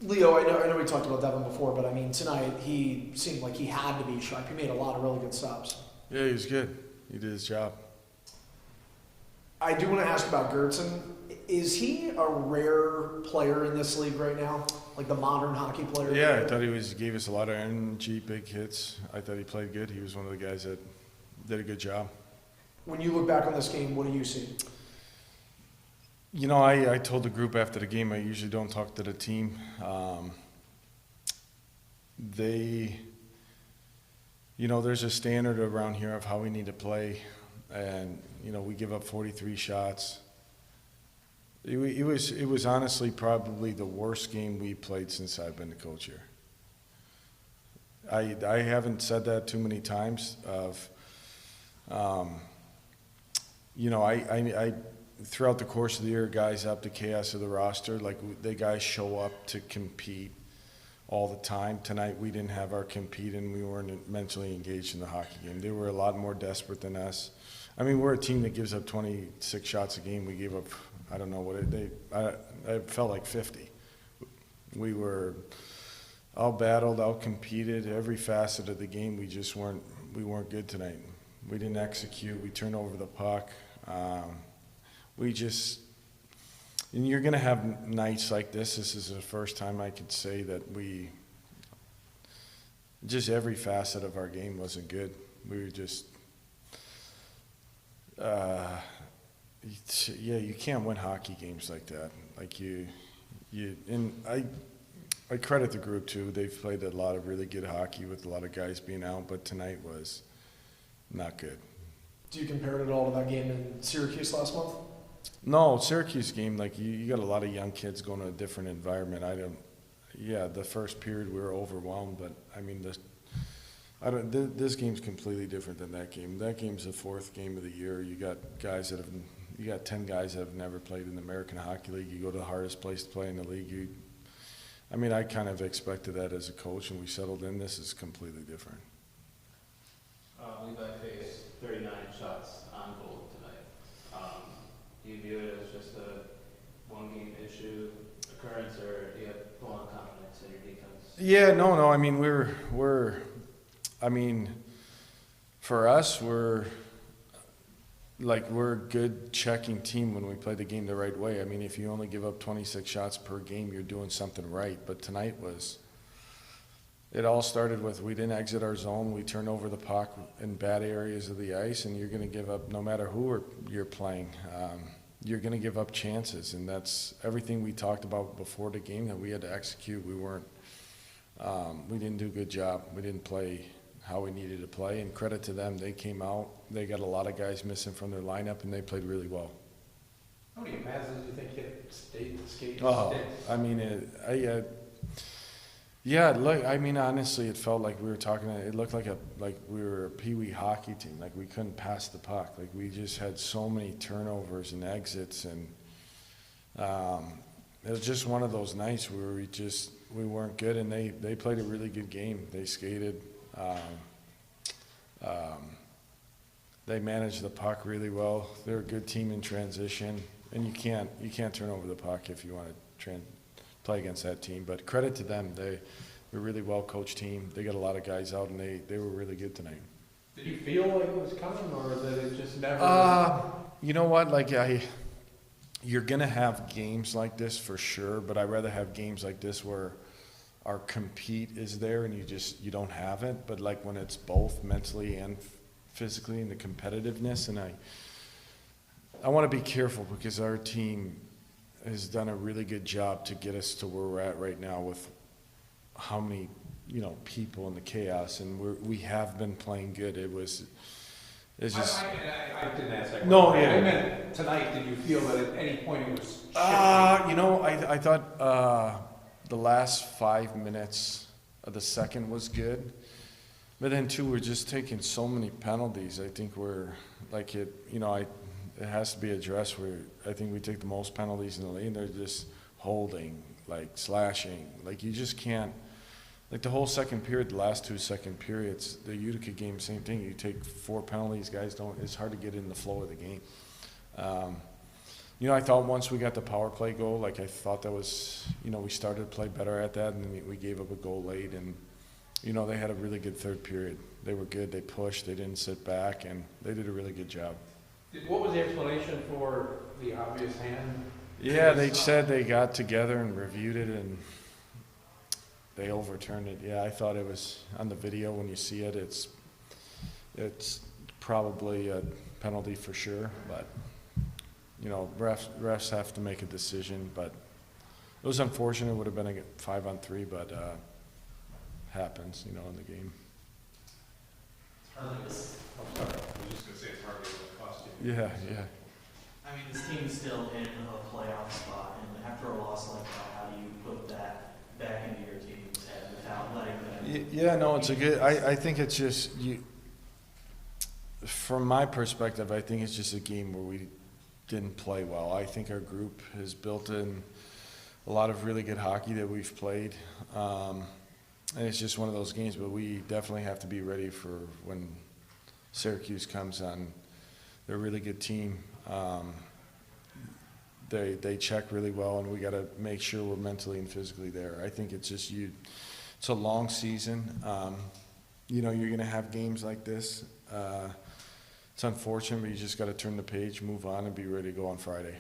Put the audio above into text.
Leo, I know we talked about Devin before, but I mean, tonight he seemed like he had to be sharp. He made a lot of really good stops. Yeah, he was good. He did his job. I do want to ask about Gertzen. Is he a rare player in this league right now? Like the modern hockey player? Yeah, I thought gave us a lot of energy, big hits. I thought he played good. He was one of the guys that did a good job. When you look back on this game, what do you see? You know, I told the group after the game, I usually don't talk to the team. There's a standard around here of how we need to play. And, we give up 43 shots. It was honestly probably the worst game we played since I've been the coach here. I haven't said that too many times. Throughout the course of the year, guys up the chaos of the roster, like the guys show up to compete all the time. Tonight we didn't have our compete and we weren't mentally engaged in the hockey game. They were a lot more desperate than us. I mean, we're a team that gives up 26 shots a game. We gave up, I don't know what I felt like 50. We were out-battled, out-competed, every facet of the game. We weren't good tonight. We didn't execute. We turned over the puck. And you're going to have nights like this. This is the first time I could say that every facet of our game wasn't good. We were just, you can't win hockey games like that. Like and I credit the group too. They've played a lot of really good hockey with a lot of guys being out, but tonight was not good. Do you compare it at all to that game in Syracuse last month? No, Syracuse game, like you got a lot of young kids going to a different environment. The first period we were overwhelmed, but I mean, this game's completely different than that game. That game's the fourth game of the year. You got 10 guys that have never played in the American Hockey League. You go to the hardest place to play in the league. I kind of expected that as a coach, and we settled in. This is completely different. Levi faced 39 shots on goal tonight. Do you view it as just a one-game issue occurrence, or do you have full-on confidence in your defense? Yeah, no. For us, we're a good checking team when we play the game the right way. I mean, if you only give up 26 shots per game, you're doing something right. But tonight it all started with we didn't exit our zone. We turned over the puck in bad areas of the ice, and you're going to give up, no matter who you're playing, you're going to give up chances. And that's everything we talked about before the game that we had to execute. We didn't do a good job. We didn't play how we needed to play. And credit to them, they came out. They got a lot of guys missing from their lineup, and they played really well. How many passes do you think hit skate? Honestly, it felt like we were talking. It looked like we were a peewee hockey team. Like we couldn't pass the puck. Like we just had so many turnovers and exits, and it was just one of those nights where we weren't good. And they played a really good game. They skated. They managed the puck really well. They're a good team in transition, and you can't turn over the puck if you want to play against that team. But credit to them. They're a really well-coached team. They got a lot of guys out, and they were really good tonight. Did you feel like it was coming, or that it just never... You know what? You're going to have games like this for sure, but I'd rather have games like this where our compete is there and you don't have it. But when it's both mentally and physically and the competitiveness, and I want to be careful because our team has done a really good job to get us to where we're at right now with how many, people in the chaos, and we have been playing good. It's just. I didn't ask that. No, yeah. I meant tonight. Did you feel that at any point it was shifting? I thought the last 5 minutes of the second was good, but then too we're just taking so many penalties. I think we're it has to be addressed. I think we take the most penalties in the league. They're just holding, slashing. You just can't. The whole second period, the last 2 second periods, the Utica game, same thing. You take 4 penalties, guys don't. It's hard to get in the flow of the game. You know, I thought once we got the power play goal, like I thought that was, you know, we started to play better at that, and then we gave up a goal late, and you know, they had a really good third period. They were good. They pushed. They didn't sit back, and they did a really good job. What was the explanation for the obvious hand? Yeah, they said they got together and reviewed it, and they overturned it. Yeah, I thought it was on the video when you see it. It's probably a penalty for sure, but you know, refs have to make a decision. But it was unfortunate. It would have been a 5-on-3, but happens, you know, in the game. I'm just gonna say it's hardly what it cost you. Yeah, yeah. I mean, this team's still in a playoff spot, and after a loss like that, how do you put that back into your team's head without letting them? Yeah, no, it's a good. I think it's just you. From my perspective, I think it's just a game where we didn't play well. I think our group has built in a lot of really good hockey that we've played, and it's just one of those games. But we definitely have to be ready for when Syracuse comes on. They're a really good team. They check really well, and we got to make sure we're mentally and physically there. I think it's just you. It's a long season. You know, you're going to have games like this. It's unfortunate, but you just got to turn the page, move on, and be ready to go on Friday.